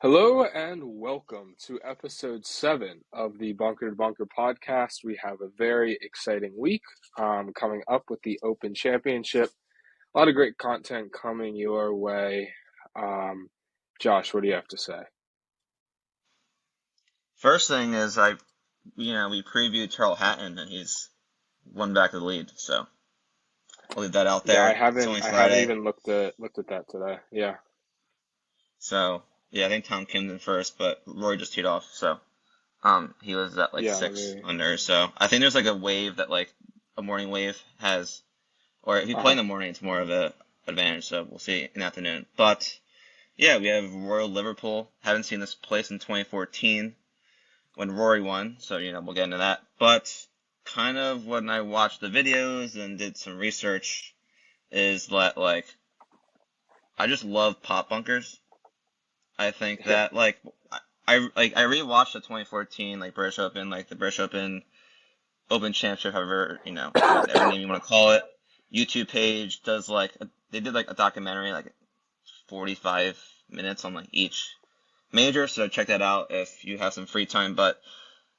Hello and welcome to episode 7 of the Bunker to Bunker podcast. We have a very exciting week coming up with the Open Championship. A lot of great content coming your way. Um, Josh, what do you have to say? First thing is we previewed Charles Hatton and he's one back of the lead. So I'll leave that out Yeah, I there. It's haven't only I haven't Friday. even looked at that today. Yeah. So yeah, I think Tom Kim's in first, but Rory just teed off. So he was at like Yeah, let six me under. So I think there's like a wave that like a morning wave has, or if you play in uh-huh. the morning, it's more of a advantage. So we'll see in the afternoon. But yeah, we have Royal Liverpool. Haven't seen this place in 2014 when Rory won, so we'll get into that. But kind of when I watched the videos and did some research is that like I just love pop bunkers. I think Yeah. that I rewatched the 2014 like British Open, like the British Open Open Championship, however, whatever name you want to call it. YouTube page does they did like a documentary like 45 minutes on like each major, so check that out if you have some free time. But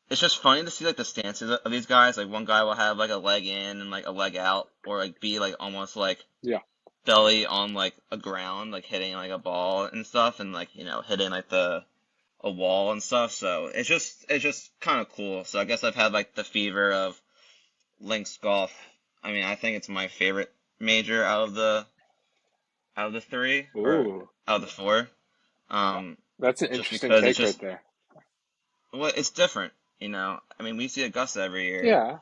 it's just funny to see like the stances of these guys. Like one guy will have like a leg in and like a leg out, or like be like almost like Yeah. belly on like a ground, like hitting like a ball and stuff, and like hitting like the a wall and stuff. So it's just kind of cool. So I guess I've had like the fever of links golf. I mean, I think it's my favorite major out of the three or Ooh, out of the four. Um, that's an just interesting because it's take right just there. well, it's different. I mean, we see Augusta every year. Yeah.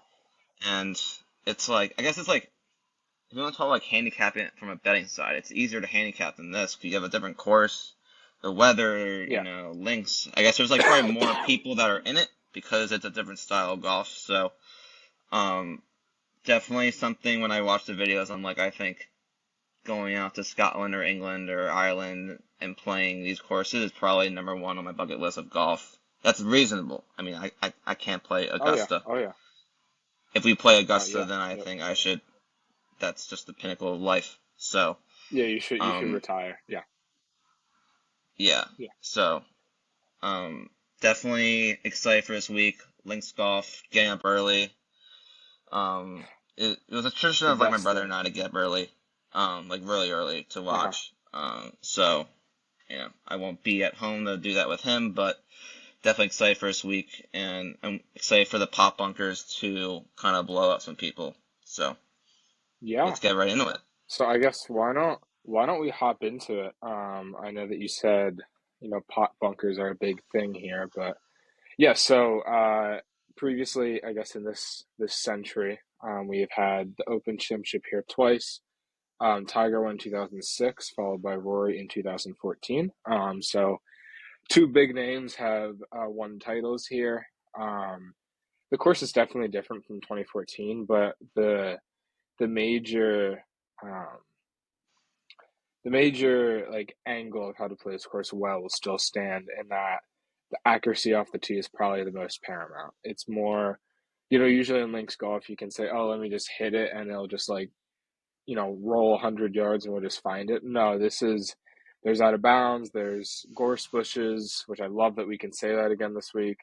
And it's like, I guess it's like, if you want to talk like handicapping it from a betting side, it's easier to handicap than this because you have a different course, the weather, Yeah. links. I guess there's like probably more people that are in it because it's a different style of golf. So, um, definitely something when I watch the videos, I'm like, I think going out to Scotland or England or Ireland and playing these courses is probably number one on my bucket list of golf. That's reasonable. I mean, I can't play Oh yeah. Augusta. Oh yeah. If we play Augusta, Yeah. then I Yep. think I should that's just the pinnacle of life. So, Yeah, you should um, retire. Yeah. yeah. Yeah. So, um, definitely excited for this week. Links golf, getting up early. It was a tradition The of like my best brother thing. and I to get up early, like really early to Uh-huh. watch. So I won't be at home to do that with him, but definitely excited for this week, and I'm excited for the pop bunkers to kind of blow up some people. So Yeah. let's get right into it. So I guess why don't we hop into it? I know that you said, pot bunkers are a big thing here, but yeah, so previously, I guess in this century, we've had the Open Championship here twice. Tiger won in 2006, followed by Rory in 2014. So two big names have won titles here. Um, the course is definitely different from 2014, but the major um, the major like angle of how to play this course well will still stand in that the accuracy off the tee is probably the most paramount. It's more, usually in links golf you can say, oh, let me just hit it and it'll just like, roll 100 yards and we'll just find it. No, there's out of bounds, there's gorse bushes, which I love that we can say that again this week.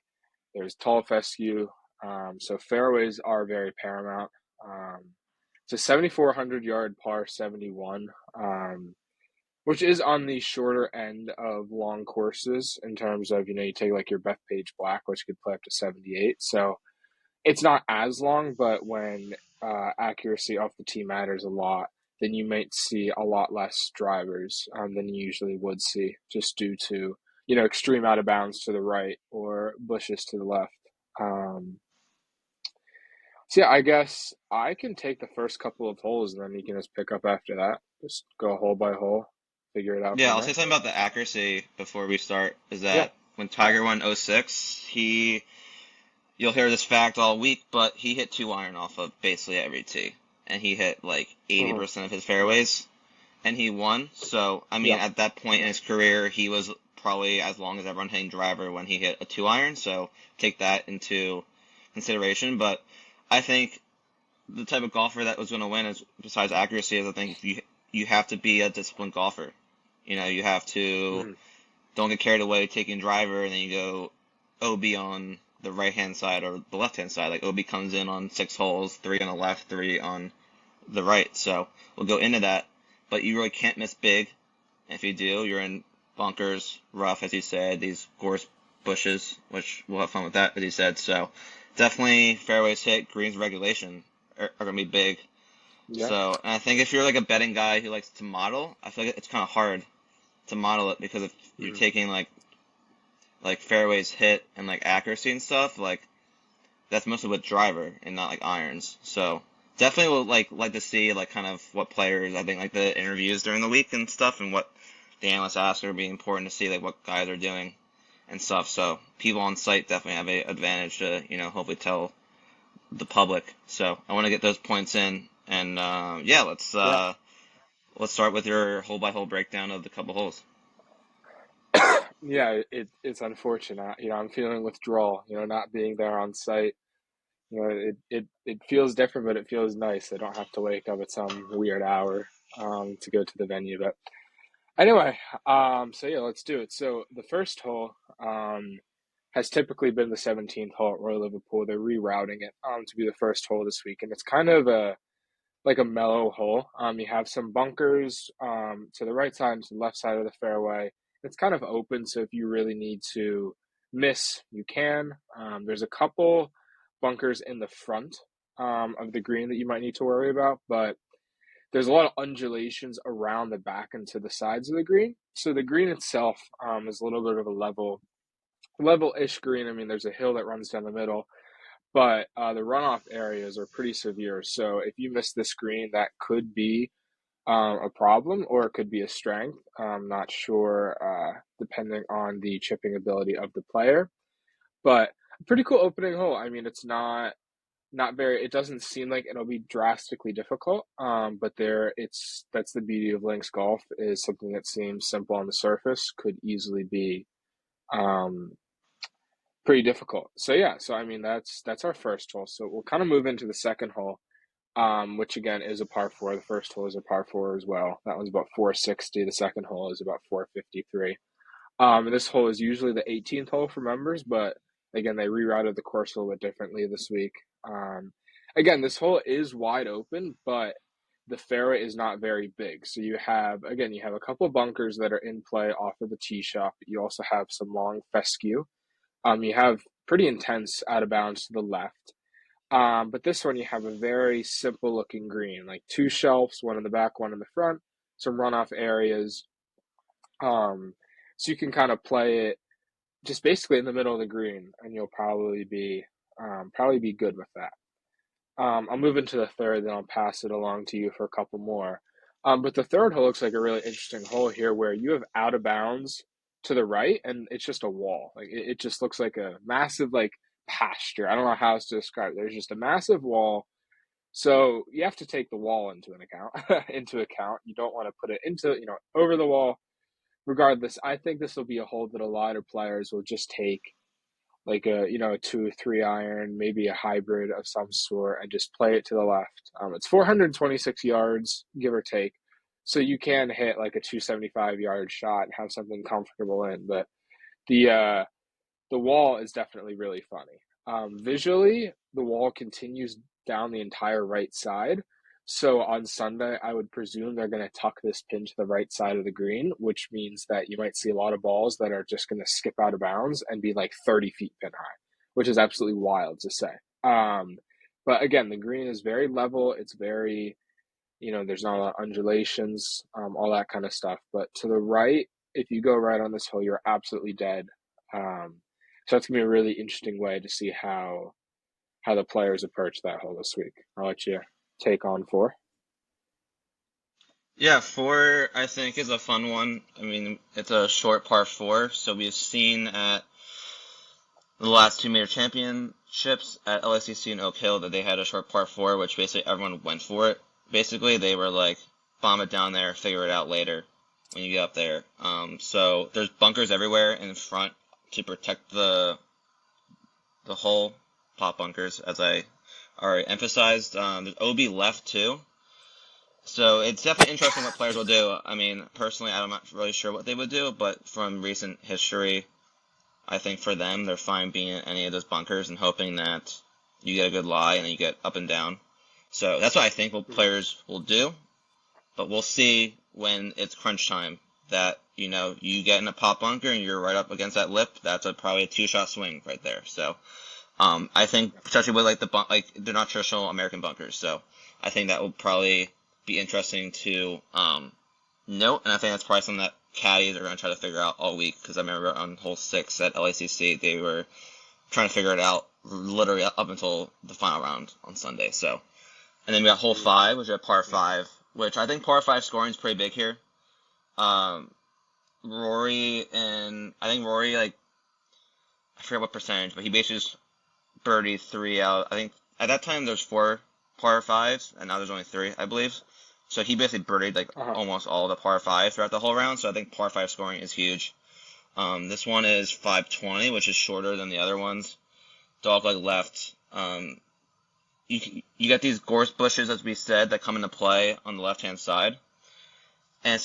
There's tall fescue. So fairways are very paramount. Um, it's a 7,400 yard par 71. Which is on the shorter end of long courses in terms of, you take like your Bethpage Black, which could play up to 78. So it's not as long, but when accuracy off the tee matters a lot, then you might see a lot less drivers than you usually would see, just due to, extreme out of bounds to the right or bushes to the left. Um, so yeah, I guess I can take the first couple of holes and then you can just pick up after that. Just go hole by hole, figure it out Yeah, from I'll say there. something about the accuracy before we start. Is Yeah. that when Tiger won '06, you'll hear this fact all week, but he hit 2 iron off of basically every tee, and he hit like Mhm. 80% of his fairways, and he won. So, I mean, Yeah. at that point in his career, he was probably as long as everyone hitting driver when he hit a 2 iron. So take that into consideration. But I think the type of golfer that was going to win is besides accuracy is I think you have to be a disciplined golfer. You have to Mhm. don't get carried away taking driver, and then you go OB on the right hand side or the left hand side. Like OB comes in on 6 holes, three on the left, three on the right. So we'll go into that, but you really can't miss big. If you do, you're in bunkers, rough, as you said, these gorse bushes, which we'll have fun with that, as you said. So definitely fairways hit, greens regulation are going to be big. Yeah. So, and I think if you're like a betting guy who likes to model, I feel like it's kind of hard to model it because if you're Mhm. taking like fairways hit and like accuracy and stuff, like that's mostly with driver and not like irons. So definitely would like to see like kind of what players I think like the interviews during the week and stuff and what the analysts ask are being important to see like what guys are doing and stuff. So people on site definitely have a advantage to hopefully tell the public. So I want to get those points in and yeah, Yeah. let's start with your hole by hole breakdown of the couple holes. Yeah, it's unfortunate. I'm feeling withdrawal, not being there on site. It feels different, but it feels nice. I don't have to wake up at some weird hour to go to the venue. But anyway, so yeah, let's do it. So the first hole has typically been the 17th hole at Royal Liverpool. They're rerouting it to be the first hole this week, and it's kind of a mellow hole. You have some bunkers to the right side and to the left side of the fairway. It's kind of open, so if you really need to miss, you can. There's a couple bunkers in the front of the green that you might need to worry about, but there's a lot of undulations around the back and to the sides of the green. So the green itself is a little bit of a level-ish green. I mean, there's a hill that runs down the middle, but the runoff areas are pretty severe. So if you miss this green, that could be a problem or it could be a strength. I'm not sure, depending on the chipping ability of the player. But a pretty cool opening hole. I mean, it's not very. It doesn't seem like it'll be drastically difficult. But that's the beauty of links golf is something that seems simple on the surface could easily be um, pretty difficult. So yeah, so I mean that's our first hole. So we'll kind of move into the second hole, which again is a par four. The first hole is a par four as well. That one's about 460. The second hole is about 453. This hole is usually the 18th hole for members, but again they rerouted the course a little bit differently this week. Um, Again, this hole is wide open, but the fairway is not very big. So you have a couple of bunkers that are in play off of the tee shop. You also have some long fescue. You have pretty intense out of bounds to the left. But this one you have a very simple looking green, like two shelves, one in the back, one in the front, some runoff areas. Um, so you can kind of play it just basically in the middle of the green, and you'll probably be good with that. I'll move into the third, then I'll pass it along to you for a couple more. But the third hole looks like a really interesting hole here where you have out of bounds to the right, and it's just a wall. Like it just looks like a massive like pasture. I don't know how else to describe it. There's just a massive wall. So you have to take the wall into an account into account. You don't want to put it into, over the wall. Regardless, I think this will be a hole that a lot of players will just take like a 2 or 3 iron, maybe a hybrid of some sort, and just play it to the left. It's 426 yards, give or take, so you can hit like a 275-yard shot and have something comfortable in. But the uh, the wall is definitely really funny. Visually, the wall continues down the entire right side. So on Sunday, I would presume they're going to tuck this pin to the right side of the green, which means that you might see a lot of balls that are just going to skip out of bounds and be like 30 feet pin high, which is absolutely wild to say. But again, the green is very level. It's very, there's not a lot of undulations, all that kind of stuff. But to the right, if you go right on this hole, you're absolutely dead. Um, so that's gonna be a really interesting way to see how the players approach that hole this week. I'll let you take on four. Yeah, four I think is a fun one. I mean, it's a short par four, so we've seen at the last two major championships at LACC and Oak Hill that they had a short par four, which basically everyone went for it. Basically, they were like, bomb it down there, figure it out later when you get up there. So there's bunkers everywhere in front to protect the hole, pop bunkers, as I already emphasized. There's OB left too. So it's definitely interesting what players will do. I mean, personally, I'm not really sure what they would do, but from recent history, I think for them, they're fine being in any of those bunkers and hoping that you get a good lie and then you get up and down. So that's what I think what Mhm. players will do. But we'll see when it's crunch time that, you get in a pop bunker and you're right up against that lip. That's probably a two-shot swing right there. So, I think especially with like like they're not traditional American bunkers. So I think that will probably be interesting to, note. And I think that's probably something that caddies are going to try to figure out all week. Because I remember on hole 6 at LACC, they were trying to figure it out literally up until the final round on Sunday. So, and then we got hole Mhm. 5, which is a par Yeah. 5, which I think par 5 scoring is pretty big here. Um, I think Rory, like, I forget what percentage, but he basically just birdied 3 out. I think at that time there's 4 par 5s, and now there's only 3, I believe. So he basically birdied like Uh-huh. almost all the par 5s throughout the whole round. So I think par 5 scoring is huge. This one is 520, which is shorter than the other ones. Dog leg left. You get these gorse bushes, as we said, that come into play on the left hand side. And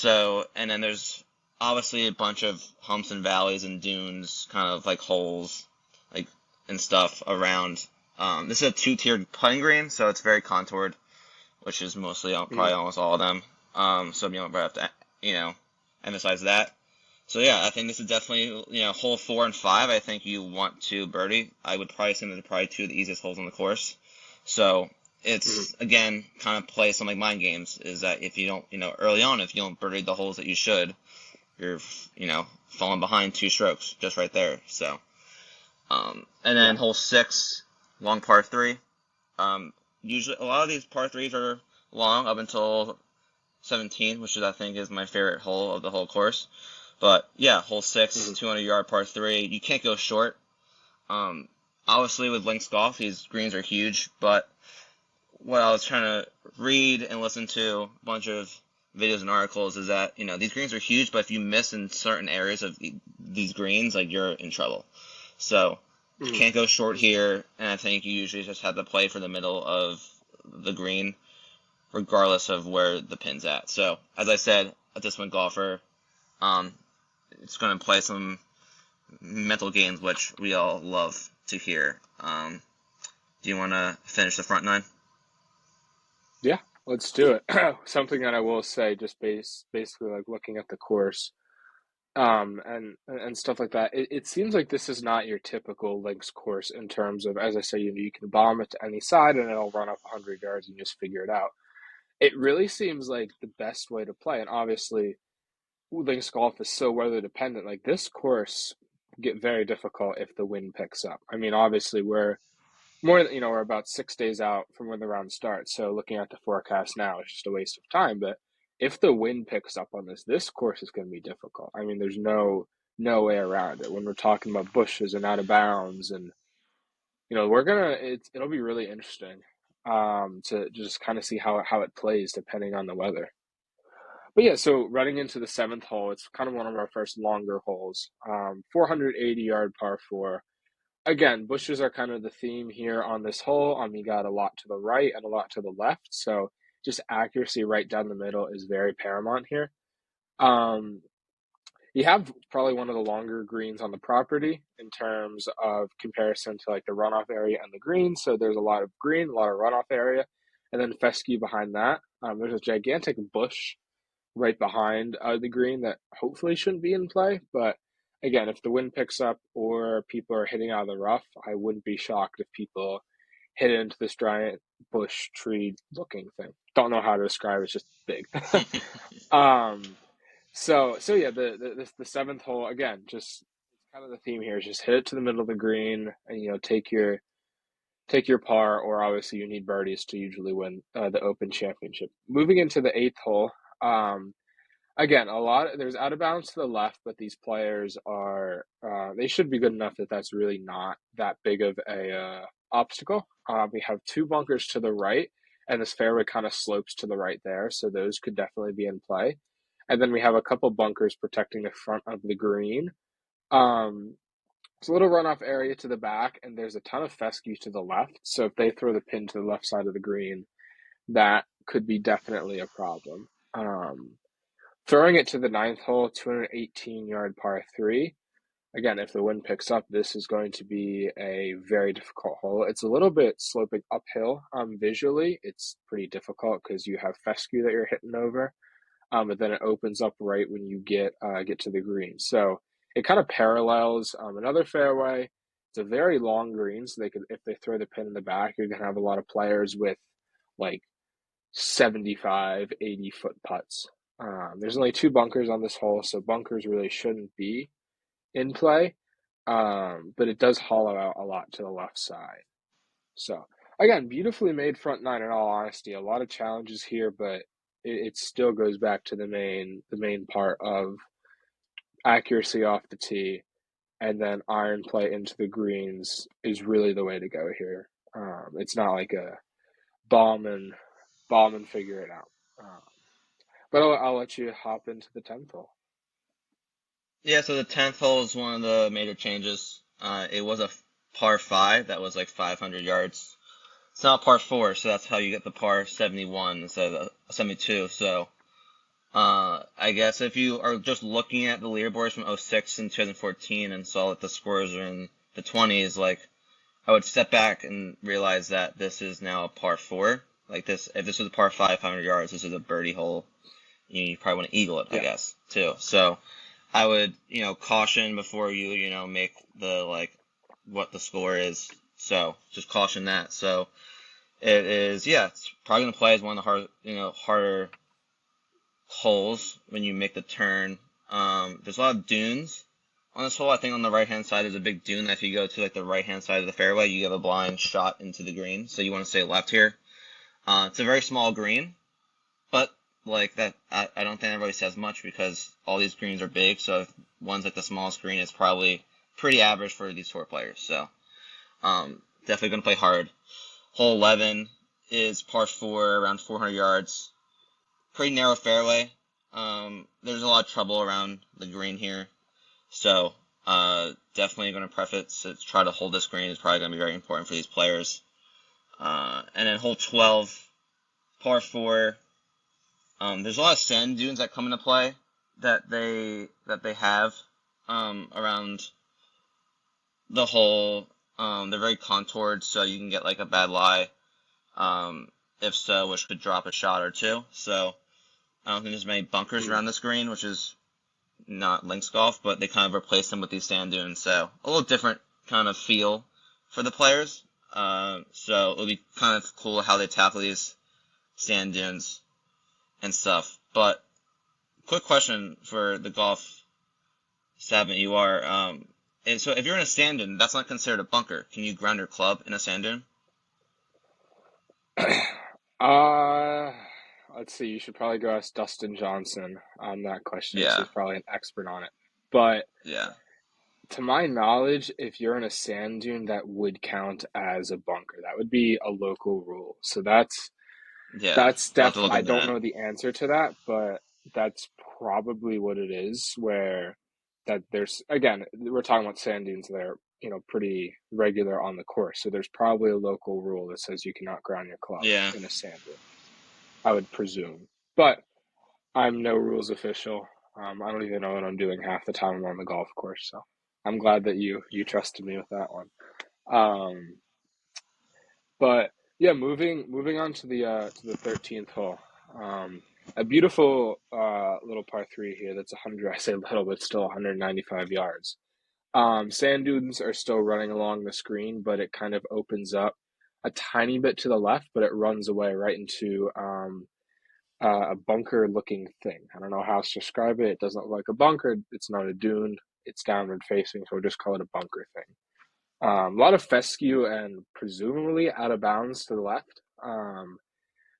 then there's obviously a bunch of humps and valleys and dunes, kind of like holes, like and stuff around. This is a two-tiered putting green, so it's very contoured, which is mostly Mhm. probably almost all of them. So you might have to, emphasize that. So yeah, I think this is definitely, hole 4 and 5. I think you want to birdie. I would probably say they're probably two of the easiest holes on the course. So Mhm. it's again kind of play some like mind games. Is that if you don't, early on, if you don't birdie the holes that you should, you're, falling behind 2 strokes just right there. So, and then Yeah. hole 6, long par 3. Um, Usually a lot of these par 3s are long up until 17, which is I think is my favorite hole of the whole course. But yeah, hole 6, Mhm. 200-yard par 3. You can't go short. Um, Obviously with links golf, these greens are huge, but what I was trying to read and listen to a bunch of videos and articles is that, these greens are huge, but if you miss in certain areas of these greens, like you're in trouble. So you Mhm. can't go short here, and I think you usually just have to play for the middle of the green, regardless of where the pin's at. So as I said, a disciplined golfer, um, it's going to play some mental games, which we all love to hear. Do you want to finish the front nine? Yeah, let's do it. Something that I will say, just basically like looking at the course, and stuff like that. It seems like this is not your typical links course in terms of, as I say, you can bomb it to any side and it'll run up 100 yards and you just figure it out. It really seems like the best way to play, and obviously, links golf is so weather dependent. Like this course get very difficult if the wind picks up. I mean, obviously, we're about 6 days out from when the round starts. So looking at the forecast now is just a waste of time. But if the wind picks up on this course is going to be difficult. I mean, there's no way around it. When we're talking about bushes and out of bounds, and it'll be really interesting to just kind of see how it plays depending on the weather. But yeah, so running into the seventh hole, it's kind of one of our first longer holes. 480-yard par four. Again, bushes are kind of the theme here on this hole. You got a lot to the right and a lot to the left, so just accuracy right down the middle is very paramount here. Um, you have probably one of the longer greens on the property in terms of comparison to like the runoff area and the green. So there's a lot of green, a lot of runoff area, and then fescue behind that. There's a gigantic bush right behind the green that hopefully shouldn't be in play. But again, if the wind picks up or people are hitting out of the rough, I wouldn't be shocked if people hit into this giant bush tree looking thing. Don't know how to describe it, it's just big. um, so yeah, the seventh hole again, just it's kind of the theme here is just hit it to the middle of the green and take your par, or obviously you need birdies to usually win the Open Championship. Moving into the eighth hole, um, again, there's out of bounds to the left, but these players are they should be good enough that that's really not that big of a obstacle. We have two bunkers to the right, and this fairway kind of slopes to the right there, so those could definitely be in play. And then we have a couple bunkers protecting the front of the green. Um, it's a little runoff area to the back, and there's a ton of fescue to the left. So if they throw the pin to the left side of the green, that could be definitely a problem. Throwing it to the ninth hole, 218-yard par three. Again, if the wind picks up, this is going to be a very difficult hole. It's a little bit sloping uphill. Visually, it's pretty difficult because you have fescue that you're hitting over. But then it opens up right when you get to the green. So it kind of parallels another fairway. It's a very long green, so they could if they throw the pin in the back, you're gonna have a lot of players with like 75, 80-foot putts. There's only two bunkers on this hole, so bunkers really shouldn't be in play. But it does hollow out a lot to the left side. So again, beautifully made front nine in all honesty. A lot of challenges here, but it still goes back to the main part of accuracy off the tee and then iron play into the greens is really the way to go here. It's not like a bomb and bomb and figure it out. But I'll let you hop into the tenth hole. Yeah, so the 10th hole is one of the major changes. It was a par 5 that was like 500 yards. It's not par 4, so that's how you get the par 71 instead of the 72. So, I guess if you are just looking at the leaderboards from '06 and 2014 and saw that the scores are in the 20s, like, I would step back and realize that this is now a par 4. Like this, if this was a par 5, 500 yards, this is a birdie hole. You probably want to eagle it, I Yeah, guess, too. So, I would, caution before you, make the, like, what the score is. So, just caution that. So, it is, yeah, it's probably going to play as one of the harder holes when you make the turn. There's a lot of dunes on this hole. I think on the right-hand side is a big dune. If you go to, like, the right-hand side of the fairway, you have a blind shot into the green. So, you want to stay left here. It's a very small green. But like that, I don't think that really says much because all these greens are big. So if one's like the smallest green, it's probably pretty average for these tour players. So definitely going to play hard. Hole 11 is par 4, around 400 yards. Pretty narrow fairway. There's a lot of trouble around the green here. So definitely going to preface to try to hold this green is probably going to be very important for these players. And then hole 12, par 4. There's a lot of sand dunes that come into play that they have around the hole. They're very contoured, so you can get like a bad lie. If so, which could drop a shot or two. So I don't think there's many bunkers mm, around this green, which is not links golf, but they kind of replace them with these sand dunes. So a little different kind of feel for the players. So it'll be kind of cool how they tackle these sand dunes and stuff. But quick question for the golf savant you are. And so if you're in a sand dune, that's not considered a bunker. Can you ground your club in a sand dune? uh, let's see. You should probably go ask Dustin Johnson on that question because Yeah, he's probably an expert on it. But yeah, to my knowledge, if you're in a sand dune, that would count as a bunker. That would be a local rule. So that's yeah. That's We'll have to look I into don't that. know the answer to that, but that's probably what it is, where that there's again, we're talking about sand dunes that are, pretty regular on the course. So there's probably a local rule that says you cannot ground your club Yeah, in a sand dune, I would presume. But I'm no rules official. I don't even know what I'm doing half the time I'm on the golf course, so I'm glad that you trusted me with that one. Um, But yeah, moving on to the 13th hole. Um, a beautiful little par three here. That's 100. I say little, but still 195 yards. Sand dunes are still running along the screen, but it kind of opens up a tiny bit to the left, but it runs away right into a bunker looking thing. I don't know how else to describe it. It doesn't look like a bunker. It's not a dune. It's downward facing, so we'll just call it a bunker thing. A lot of fescue and presumably out of bounds to the left.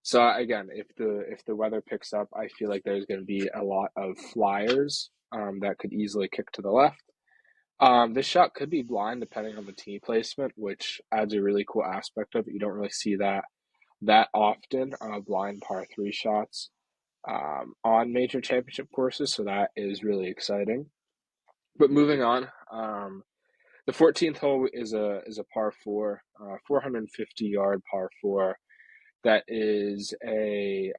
So again, if the weather picks up, I feel like there's going to be a lot of flyers that could easily kick to the left. This shot could be blind depending on the tee placement, which adds a really cool aspect of it. You don't really see that often blind par three shots on major championship courses, so that is really exciting. But moving on, the 14th hole is a par four, 450-yard par four. that is a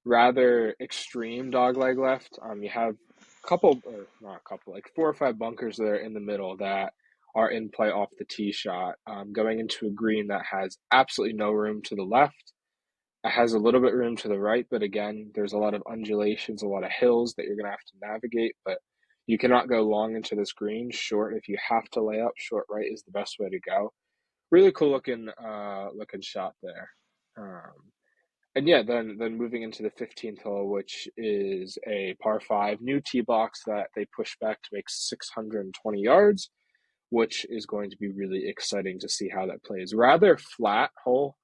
rather extreme dogleg left. You have a couple, or not a couple, like four or five bunkers there in the middle that are in play off the tee shot, going into a green that has absolutely no room to the left. It has a little bit room to the right, but again, there's a lot of undulations, a lot of hills that you're going to have to navigate. But you cannot go long into this green. Short, if you have to lay up, short right is the best way to go. Really cool looking shot there. And yeah, then moving into the 15th hole, which is a par five, new tee box that they push back to make 620 yards, which is going to be really exciting to see how that plays. Rather flat hole,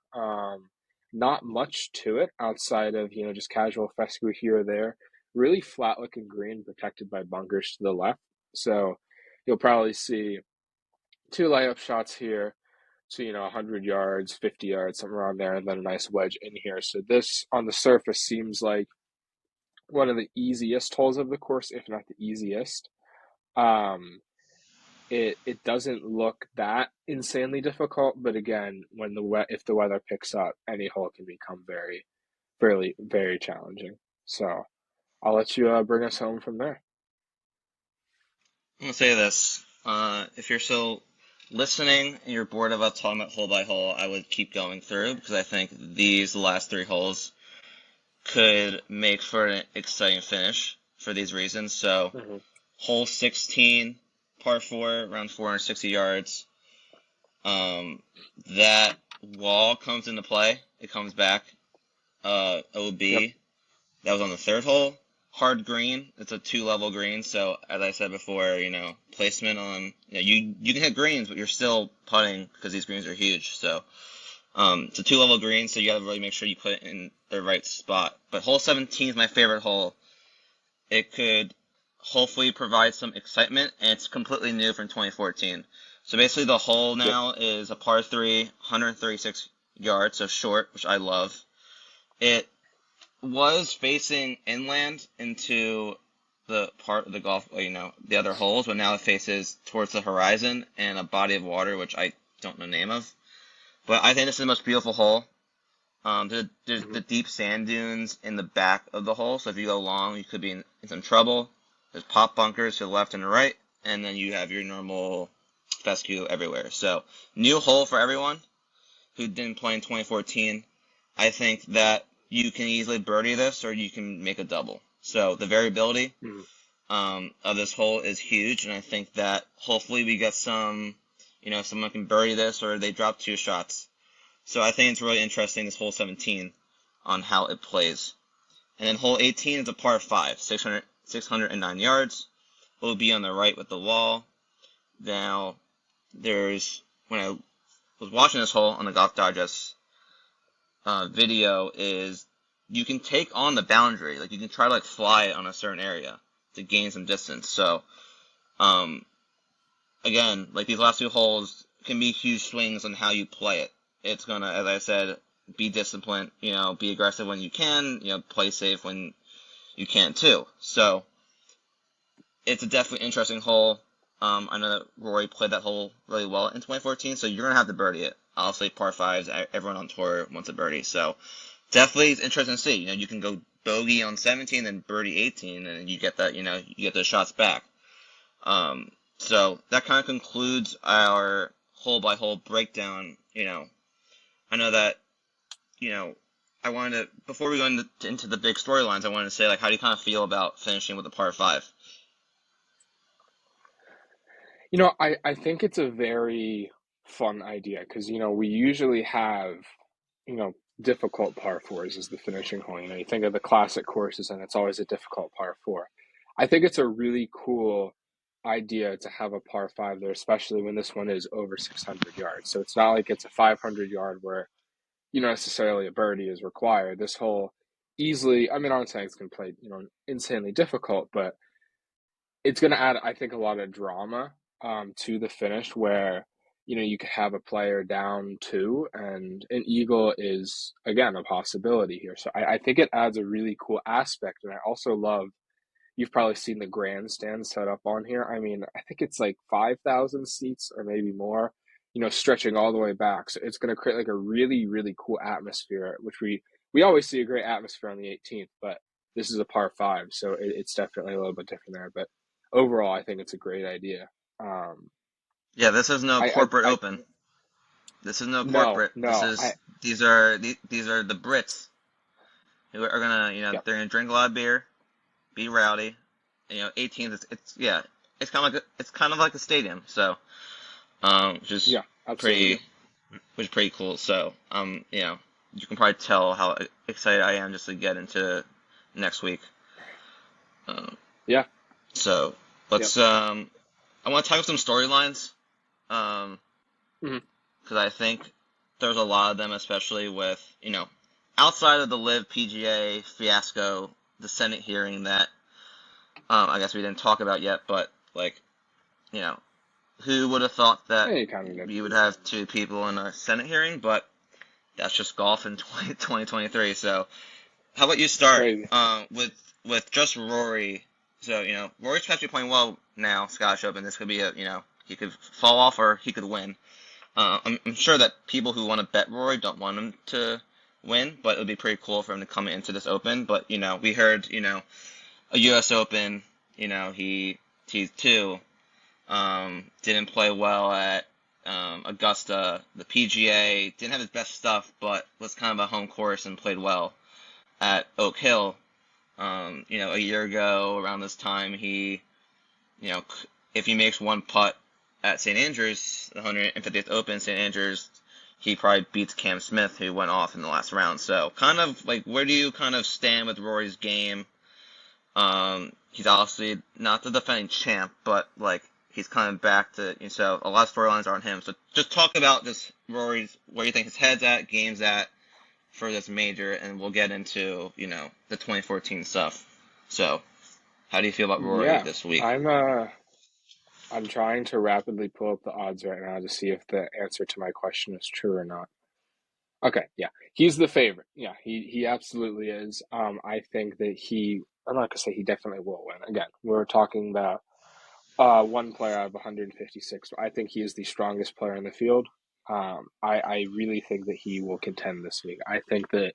not much to it outside of just casual fescue here or there. Really flat looking green, protected by bunkers to the left. So you'll probably see two layup shots here. So, 100 yards, 50 yards, somewhere around there, and then a nice wedge in here. So, this on the surface seems like one of the easiest holes of the course, if not the easiest. Um, it doesn't look that insanely difficult, but again, when if the weather picks up, any hole can become very challenging. So, I'll let you bring us home from there. I'm gonna say this. If you're still listening and you're bored of us talking about hole by hole, I would keep going through because I think these last three holes could make for an exciting finish for these reasons. So, Hmm. hole 16, par 4, around 460 yards. Um, that wall comes into play. It comes back. Yep. OB. That was on the third hole. Hard green. It's a two-level green. So as I said before, placement on you can hit greens, but you're still putting because these greens are huge. So it's a two-level green, so you got to really make sure you put it in the right spot. But hole 17 is my favorite hole. It could hopefully provide some excitement, and it's completely new from 2014. So basically, the hole Yep. now is a par 3, 136 yards, so short, which I love. It was facing inland into the part of the golf, the other holes, but now it faces towards the horizon and a body of water, which I don't know the name of. But I think this is the most beautiful hole. There's Hmm. the deep sand dunes in the back of the hole, so if you go long, you could be in some trouble. There's pop bunkers to the left and the right, and then you have your normal fescue everywhere. So, new hole for everyone who didn't play in 2014. I think that you can easily birdie this, or you can make a double. So, the variability Hmm. of this hole is huge, and I think that hopefully we get someone can birdie this, or they drop two shots. So I think it's really interesting, this hole 17, on how it plays. And then hole 18 is a par 5, 609 yards. Will be on the right with the wall. Now, when I was watching this hole on the Golf Digest video, is you can take on the boundary. Like, you can try to, fly it on a certain area to gain some distance. So, um, again, these last two holes can be huge swings on how you play it. It's gonna, as I said, be disciplined, be aggressive when you can, play safe when you can too. So it's a definitely interesting hole. I know that Rory played that hole really well in 2014, so you're gonna have to birdie it. I'll say par fives. Everyone on tour wants a birdie, so definitely it's interesting to see. You can go bogey on 17 and birdie 18, and you get that. You get those shots back. So that kind of concludes our hole by hole breakdown. I know that, you know, I wanted to, before we go into the big storylines, I wanted to say, how do you kind of feel about finishing with a par five? I think it's a very fun idea because, we usually have, difficult par fours as the finishing hole. You think of the classic courses and it's always a difficult par four. I think it's a really cool idea to have a par five there, especially when this one is over 600 yards. So it's not like it's a 500 yard where, necessarily a birdie is required. This hole easily, I mean, I'm not saying it's going to play, insanely difficult, but it's going to add, I think, a lot of drama to the finish where, you could have a player down two and an eagle is, again, a possibility here. So I think it adds a really cool aspect. And I also love, you've probably seen the grandstand set up on here. I mean, I think it's like 5,000 seats or maybe more. stretching all the way back. So it's going to create like a really, really cool atmosphere, which we always see a great atmosphere on the 18th, but this is a par five, so it's definitely a little bit different there. But overall, I think it's a great idea. Um, Yeah, this is no corporate I open. This is no no, corporate. This no, is these are the Brits who are gonna yeah, they're gonna drink a lot of beer, be rowdy. 18th it's yeah, it's kind of like a stadium. So which is yeah, absolutely. pretty which is pretty cool. So you can probably tell how excited I am just to get into next week. Um, Yeah, so yeah, let's I want to talk about some storylines. Um, hmm because I think there's a lot of them, especially with, outside of the Live PGA fiasco, the Senate hearing that I guess we didn't talk about yet, but like, you know, who would have thought that yeah, you kind of did. you would have two people in a Senate hearing? But that's just golf in 2023. So, how about you start Crazy. with just Rory? So, Rory's actually playing well now, Scottish Open. This could be he could fall off or he could win. I'm sure that people who want to bet Rory don't want him to win, but it would be pretty cool for him to come into this Open. But we heard a U.S. Open, he T2, didn't play well at Augusta. The PGA didn't have his best stuff, but was kind of a home course and played well at Oak Hill. A year ago around this time, you know, if he makes one putt at St. Andrews, the 150th Open, St. Andrews, he probably beats Cam Smith, who went off in the last round. So, kind of like, where do you kind of stand with Rory's game? He's obviously not the defending champ, but like he's coming back to. So a lot of storylines are on him. So just talk about just Rory's, where you think his head's at, game's at for this major, and we'll get into the 2014 stuff. So, how do you feel about Rory Yeah, this week? I'm trying to rapidly pull up the odds right now to see if the answer to my question is true or not. Okay, yeah, he's the favorite. Yeah, he absolutely is. I think that I'm not gonna say he definitely will win. Again, we're talking about one player out of 156. I think he is the strongest player in the field. I really think that he will contend this week. I think that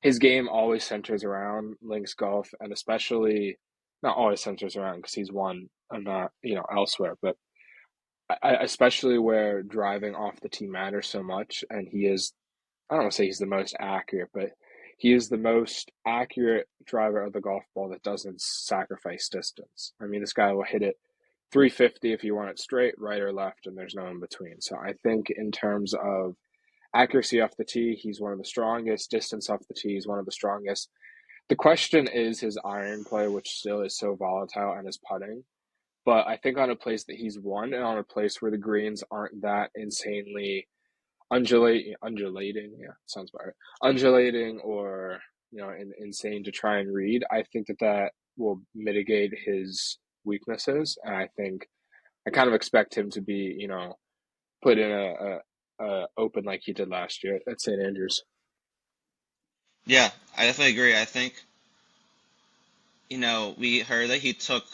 his game always centers around links golf, and especially not always centers around because he's won and not elsewhere, but especially where driving off the tee matters so much, and he is. I don't want to say he's the most accurate, but he is the most accurate driver of the golf ball that doesn't sacrifice distance. I mean, this guy will hit it 350 if you want it straight, right or left, and there's no in between. So I think in terms of accuracy off the tee, he's one of the strongest. Distance off the tee, he's one of the strongest. The question is his iron play, which still is so volatile, and his putting. But I think on a place that he's won and on a place where the greens aren't that insanely undulating, yeah, sounds about right. Undulating or insane to try and read. I think that will mitigate his weaknesses, and I think I kind of expect him to be put in a open like he did last year at St. Andrews. Yeah, I definitely agree. I think, we heard that he took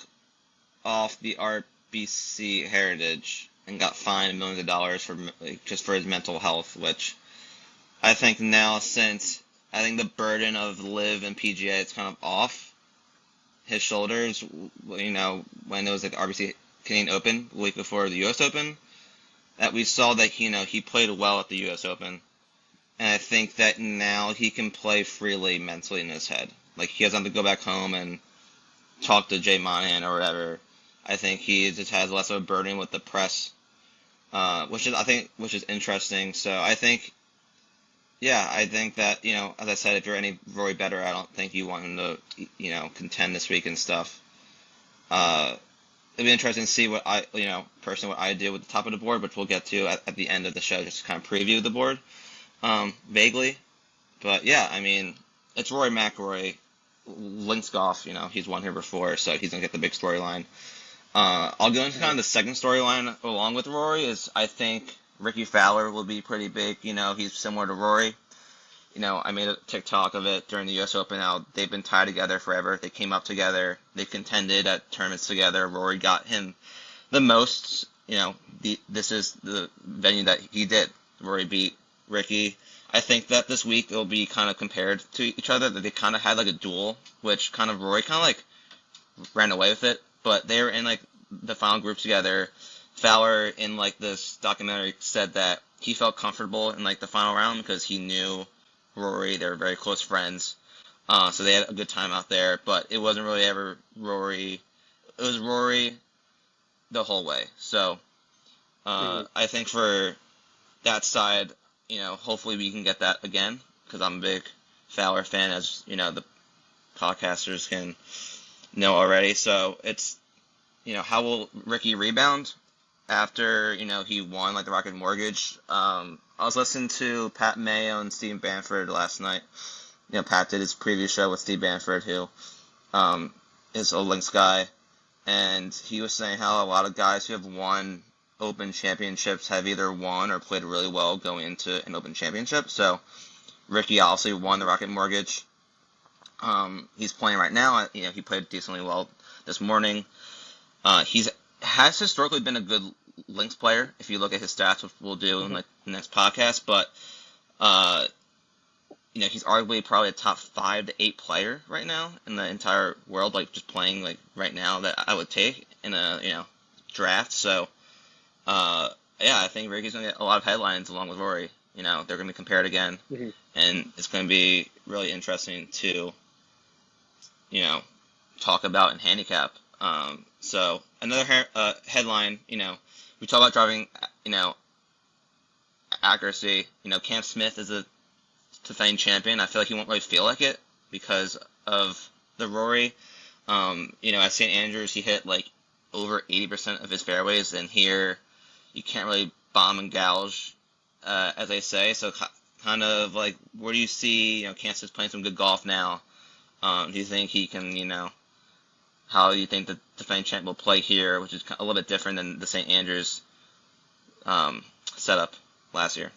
off the RBC Heritage and got fined millions of dollars for like, just for his mental health, which I think now since I think the burden of Live and PGA is kind of off his shoulders, when it was at the RBC Canadian Open the week before the US Open, that we saw that he played well at the US Open. And I think that now he can play freely mentally in his head. Like he doesn't have to go back home and talk to Jay Monahan or whatever. I think he just has less of a burden with the press, which is interesting. So I think, yeah, I think that as I said, if you're any Rory better, I don't think you want him to contend this week and stuff. Uh, it'll be interesting to see what personally what I do with the top of the board, which we'll get to at the end of the show, just to kind of preview the board, vaguely. But yeah, I mean, it's Rory McIlroy, links golf. He's won here before, so he's gonna get the big storyline. I'll go into kind of the second storyline along with Rory is I think Ricky Fowler will be pretty big. He's similar to Rory. I made a TikTok of it during the U.S. Open. How they've been tied together forever. They came up together. They contended at tournaments together. Rory got him the most this is the venue that he did where he beat Ricky. I think that this week it'll be kind of compared to each other, that they kind of had like a duel, which kind of Rory kind of like ran away with it, but they were in like the final group together. Fowler in like this documentary said that he felt comfortable in like the final round because he knew Rory. They were very close friends, so they had a good time out there. But it wasn't really ever Rory. It was Rory the whole way. So Hmm. I think for that side, hopefully we can get that again because I'm a big Fowler fan, as the podcasters can know already. So it's how will Ricky rebound after he won like the Rocket Mortgage? I was listening to Pat Mayo and Steve Bamford last night. Pat did his preview show with Steve Bamford, who um, is a Lynx guy, and he was saying how a lot of guys who have won Open championships have either won or played really well going into an Open championship. So Ricky obviously won the Rocket Mortgage. He's playing right now. He played decently well this morning. He's has historically been a good Lynx player. If you look at his stats, which we'll do in Hmm. like the next podcast, but uh, he's arguably probably a top 5 to 8 player right now in the entire world. Like just playing like right now that I would take in a draft. So uh, yeah, I think Ricky's gonna get a lot of headlines along with Rory. They're gonna be compared again, Hmm. and it's gonna be really interesting to you know talk about and handicap. So another headline, we talk about driving, accuracy. Cam Smith is a defending champion. I feel like he won't really feel like it because of the Rory. At St. Andrews, he hit like over 80% of his fairways, and here you can't really bomb and gouge, as they say. So kind of like, where do you see, Cam Smith's playing some good golf now? Do you think he can, how you think the defending champ will play here, which is a little bit different than the St. Andrews um, setup last year.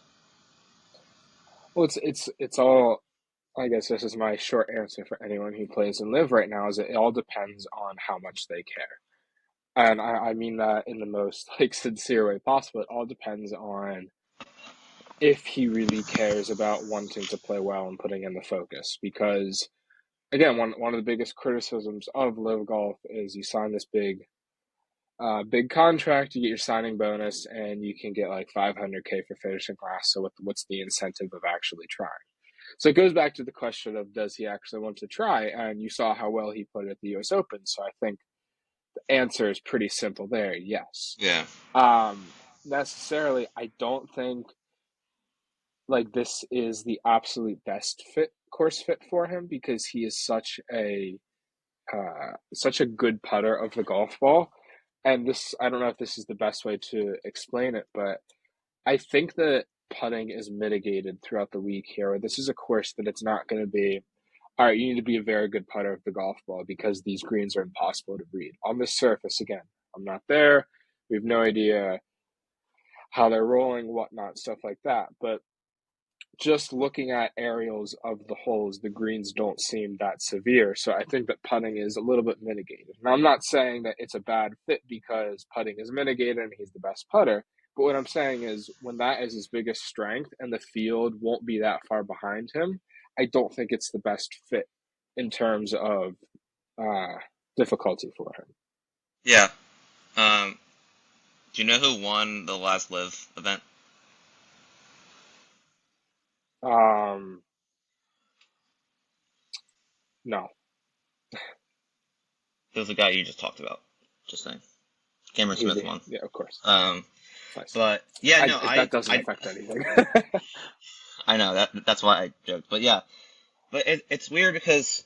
Well, it's all. I guess this is my short answer for anyone who plays and live right now. Is it all depends on how much they care, and I mean that in the most like sincere way possible. It all depends on if he really cares about wanting to play well and putting in the focus. Because again, one of the biggest criticisms of live golf is you sign this big contract, you get your signing bonus, and you can get like 500K for finishing last. So what's the incentive of actually trying? So it goes back to the question of does he actually want to try? And you saw how well he played at the U.S. Open. So I think the answer is pretty simple there. Yes. Yeah. Necessarily, I don't think like this is the absolute best fit course fit for him because he is such a good putter of the golf ball. And this, I don't know if this is the best way to explain it, but I think that putting is mitigated throughout the week here. This is a course that it's not going to be, all right, you need to be a very good putter of the golf ball because these greens are impossible to read. On the surface, again, I'm not there. We have no idea how they're rolling, whatnot, stuff like that. But just looking at aerials of the holes, the greens don't seem that severe. So I think that putting is a little bit mitigated. Now, I'm not saying that it's a bad fit because putting is mitigated and he's the best putter. But what I'm saying is when that is his biggest strength and the field won't be that far behind him, I don't think it's the best fit in terms of uh, difficulty for Yeah. Um, do you know who won the last live event? him. No, It was the guy you just talked about. Just saying. Cameron Smith easy. won. Yeah, of course. Um, Nice. but yeah, no, That doesn't affect anything. I know that's why I joked. But yeah, but it's weird because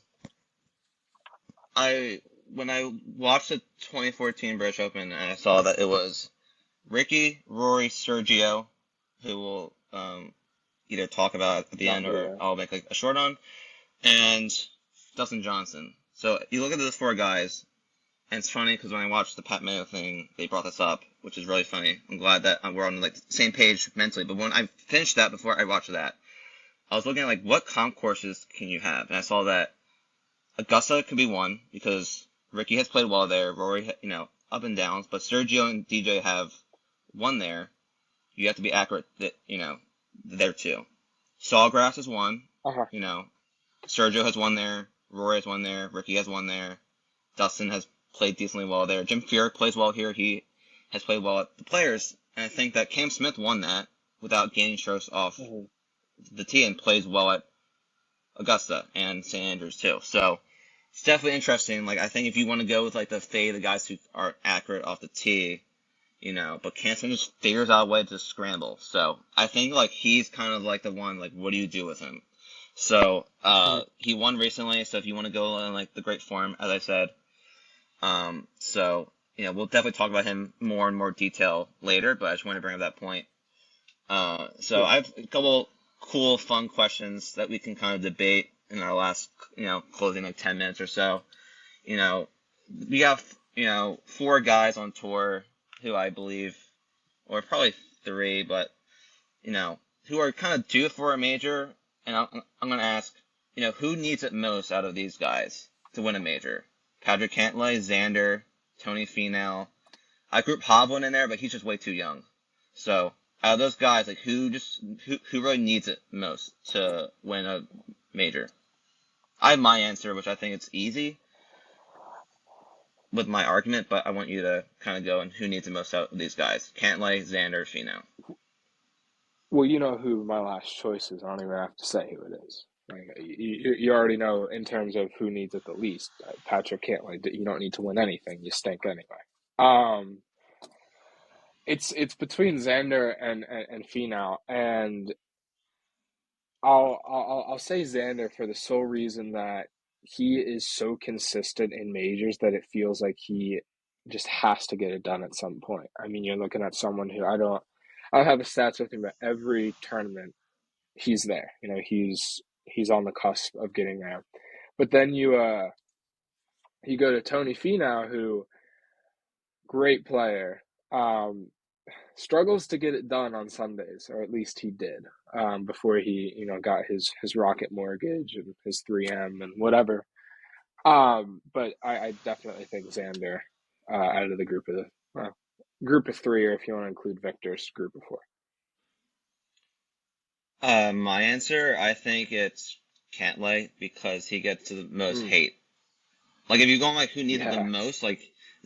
I when I watched the 2014 British Open and I saw that it was Ricky, Rory, Sergio, who will either talk about at the end Probably, or yeah. I'll make like a short on, and Dustin Johnson. So you look at those 4 guys, and it's funny because when I watched the Pat Mayo thing, they brought this up, which is really funny. I'm glad that we're on like the same page mentally. But when I finished that, before I watched that, I was looking at like what comp courses can you have, and I saw that Augusta could be one because Ricky has played well there. Rory, up and downs, but Sergio and DJ have won there, you have to be accurate that, there too. Sawgrass has won, Uh-huh. you know, Sergio has won there, Rory has won there, Ricky has won there, Dustin has played decently well there. Jim Furyk plays well here. He has played well at the Players, and I think that Cam Smith won that without gaining strokes off Hmm. the tee and plays well at Augusta and St. Andrews too. So it's definitely interesting. Like I think if you want to go with like the fade, the guys who are accurate off the tee, but Cam Smith just figures out a way to scramble. So I think like he's kind of like the one like what do you do with him? So Hmm. he won recently. So if you want to go on like the great form, as I said, so we'll definitely talk about him more and more detail later. But I just want to bring up that point. So Yeah. I have a couple cool, fun questions that we can kind of debate in our last, closing like 10 minutes or so. You know, we have, four guys on tour who I believe, or probably three, but, who are kind of due for a major. And I'm going to ask, who needs it most out of these guys to win a major? Patrick Cantlay, Xander, Tony Finau. I group Hovland in there, but he's just way too young. So out of those guys, like who really needs it most to win a major? I have my answer, which I think it's easy with my argument, but I want you to kind of go and who needs it most out of these guys: Cantlay, Xander, Finau. Well, you know who my last choice is. I don't even have to say who it is. Like, you already know in terms of who needs it the least. Patrick Cantlay, you don't need to win anything. You stink anyway. Um, it's between Xander and Finau, and I'll say Xander for the sole reason that he is so consistent in majors that it feels like he just has to get it done at some point. I mean, you're looking at someone who I don't have the stats with him, but every tournament he's there. He's on the cusp of getting there. But then you go to Tony Finau, who great player. Um, Struggles to get it done on Sundays, or at least he did, before he, got his rocket mortgage and his 3M and whatever. But I definitely think Xander, out of the group of three, or if you want to include Victor's group of four. My answer, I think it's Cantlay because he gets the most Mm, hate. Like if you're going like who needs it the yeah, most, like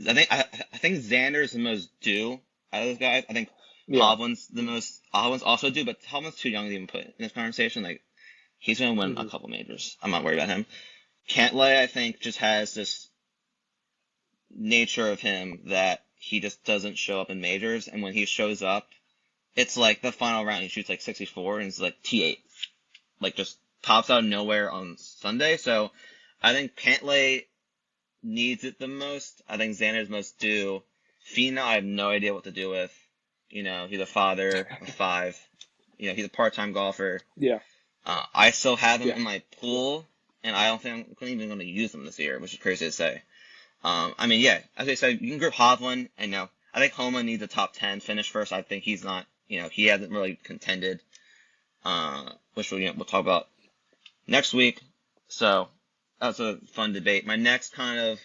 I think Xander is the most due out of those guys. I think yeah, Hovland's also due, but Hovland's too young to even put in this conversation. Like he's gonna win a hmm, couple majors. I'm not worried about him. Cantlay, I think, just has this nature of him that he just doesn't show up in majors, and when he shows up, it's like the final round he shoots like 64 and it's like T8, like just pops out of nowhere on Sunday. So I think Cantlay needs it the most. I think Xander's most due. Fina, I have no idea what to do with. He's a father of five. He's a part-time golfer. yeah, I still have him yeah, in my pool, and I don't think I'm even going to use him this year, which is crazy to say. I mean, yeah, as I said, you can group Hovland. I know. I think Homa needs a top 10 finish first. I think he's not, he hasn't really contended, which we'll talk about next week. So that's a fun debate. My next kind of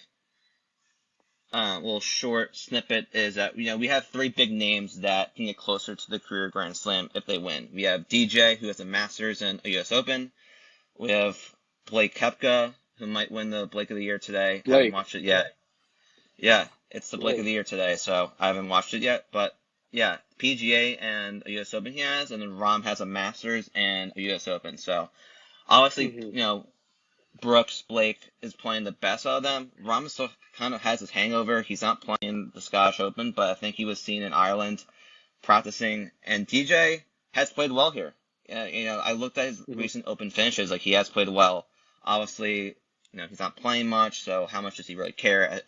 little short snippet is that we have three big names that can get closer to the career Grand Slam if they win. We have DJ, who has a Masters and a U.S. Open. We have Blake Koepka, who might win the Blake of the Year today. Haven't Blake, watched it yet. Yeah, it's the Blake of Blake. the Year today, so I haven't watched it yet. But yeah, PGA and a U.S. Open he has, and then Rahm has a Masters and a U.S. Open. So obviously, Hmm. Brooks, Blake is playing the best out of them. Rahm still kind of has his hangover. He's not playing the Scottish Open, but I think he was seen in Ireland practicing. And DJ has played well here. I looked at his Hmm. recent Open finishes. Like he has played well. Obviously, he's not playing much, so how much does he really care?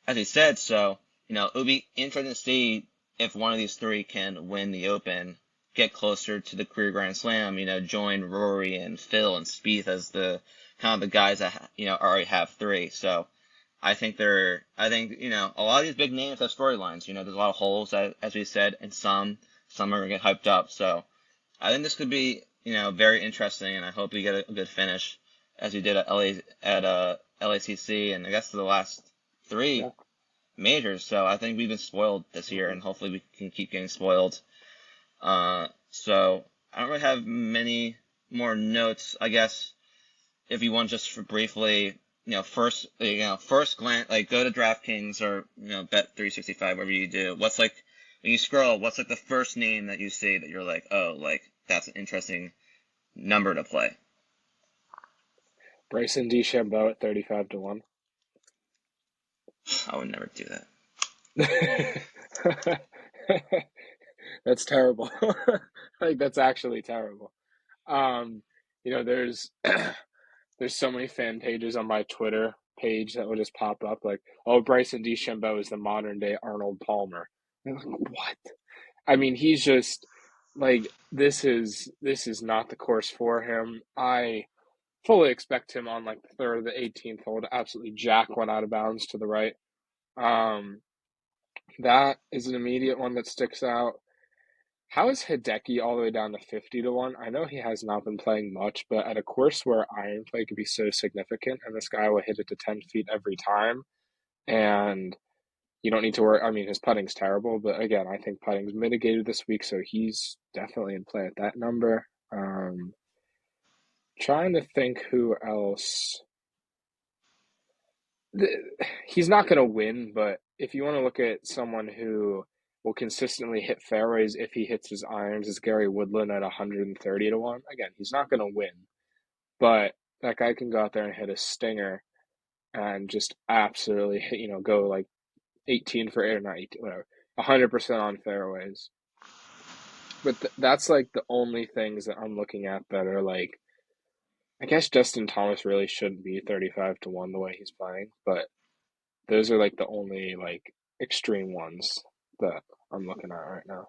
As he said, so it would be interesting to see if one of these three can win the Open, get closer to the career Grand Slam. Join Rory and Phil and Spieth as the kind of the guys that already have three. So I think a lot of these big names have storylines. There's a lot of holes as we said, and some are gonna get hyped up. So I think this could be very interesting, and I hope we get a good finish as we did at LACC, and I guess the last three Yeah. majors. So I think we've been spoiled this year, Hmm. and hopefully we can keep getting spoiled. So I don't really have many more notes. I guess if you want just for briefly, first glance, like go to DraftKings or Bet 365, whatever you do. What's like when you scroll? What's like the first name that you see that you're like, oh, like that's an interesting number to play? Bryson DeChambeau at 35 to 1. I would never do that. That's terrible. Like that's actually terrible. Um, there's there's so many fan pages on my Twitter page that will just pop up like, "Oh, Bryson DeChambeau is the modern day Arnold Palmer." And I'm like, what? I mean, he's just like this is not the course for him. I fully expect him on like the third or the 18th hole to absolutely jack one out of bounds to the right. Um, that is an immediate one that sticks out. How is Hideki all the way down to 50 to 1? I know he has not been playing much, but at a course where iron play could be so significant, and this guy will hit it to 10 feet every time, and you don't need to worry. I mean, his putting's terrible, but again, I think putting's mitigated this week, so he's definitely in play at that number. Trying to think who else. He's not going to win, but if you want to look at someone who will consistently hit fairways if he hits his irons, is Gary Woodland at 130 to 1. Again, he's not going to win, but that guy can go out there and hit a stinger and just absolutely hit, go like 18 for 8 or not 18, whatever, 100% on fairways. But that's like the only things that I'm looking at that are like, I guess Justin Thomas really shouldn't be 35 to 1 the way he's playing, but those are like the only like extreme ones that I'm looking at right now.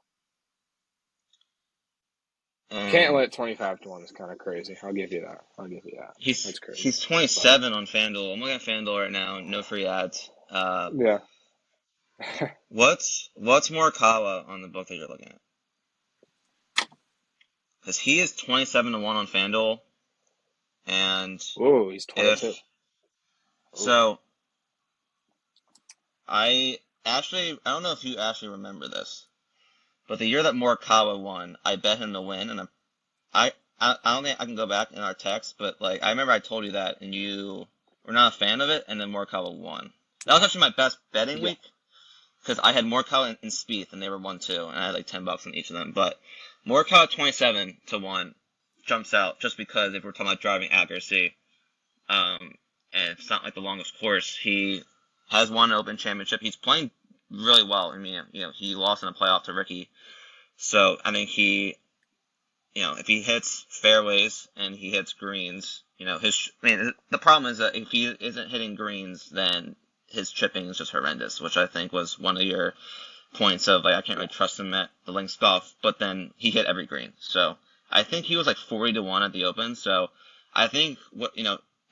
Can't Um, let 25 to 1 is kind of crazy. I'll give you that. I'll give you that. he's That's crazy. he's But 27 on FanDuel. I'm looking at FanDuel right now. No free ads. yeah. What's Morikawa on the book that you're looking at? Because he is 27 to 1 on FanDuel, and Oh, he's 22. if Oh, so, I don't know if you actually remember this, but the year that Morikawa won, I bet him to win, and I don't think I can go back in our text, but like I remember I told you that, and you were not a fan of it, and then Morikawa won. That was actually my best betting yeah. week because I had Morikawa and Spieth, and they were 1-2, and I had like $10 on each of them. But Morikawa 27 to 1 jumps out just because if we're talking about driving accuracy, um, and it's not like the longest course, he has won an Open Championship. He's playing really well. I mean, he lost in a playoff to Ricky, so I think if he hits fairways and he hits greens, the problem is that if he isn't hitting greens, then his chipping is just horrendous, which I think was one of your points of like I can't really Yeah. trust him at the links golf. But then he hit every green, so I think he was like 40 to 1 at the Open. So I think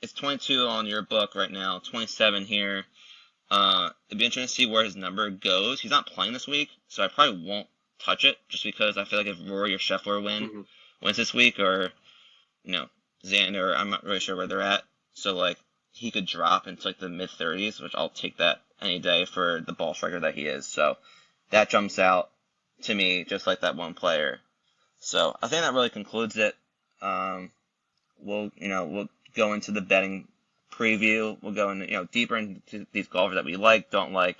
it's 22 on your book right now, 27 here. It'd be interesting to see where his number goes. He's not playing this week, so I probably won't touch it just because I feel like if Rory or Scheffler Hmm. wins this week, or you know Xander, I'm not really sure where they're at. So like he could drop into like the mid 30s, which I'll take that any day for the ball striker that he is. So that jumps out to me just like that one player. So I think that really concludes it. Um, we'll go into the betting preview. We'll go into deeper into these golfers that we like, don't like,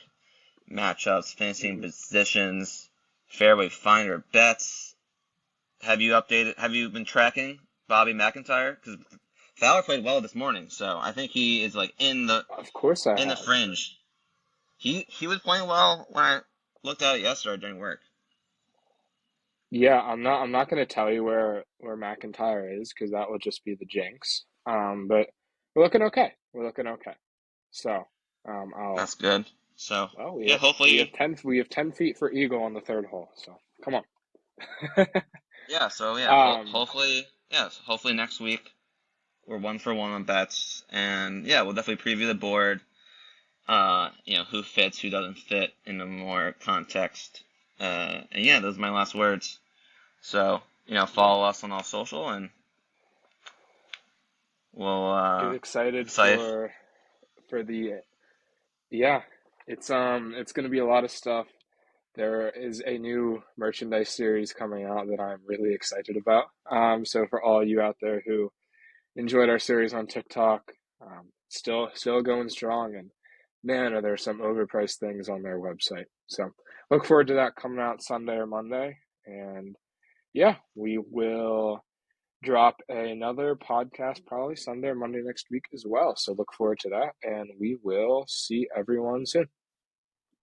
matchups, finishing Hmm. positions, fairway finder bets. Have you been tracking Bobby McIntyre? Because Fowler played well this morning, so I think he is like Of course I in the have. fringe. He was playing well when I looked at it yesterday during work. Yeah, I'm not going to tell you where McIntyre is because that will just be the jinx. But we're looking okay. We're looking okay. So, I'll That's good. So well, yeah, hopefully, 10 feet for eagle on the third hole. So, come on. Um, hopefully, yes, hopefully next week we're 1 for 1 on bets, and yeah, we'll definitely preview the board. Who fits, who doesn't fit in a more context. And yeah, those are my last words. So, yeah. follow us on all social, and we'll Get excited excited. for the yeah, It's gonna be a lot of stuff. There is a new merchandise series coming out that I'm really excited about. So for all you out there who enjoyed our series on TikTok, still going strong, and man, are there some overpriced things on their website. So look forward to that coming out Sunday or Monday, and yeah, we will drop another podcast probably Sunday or Monday next week as well. So look forward to that, and we will see everyone soon.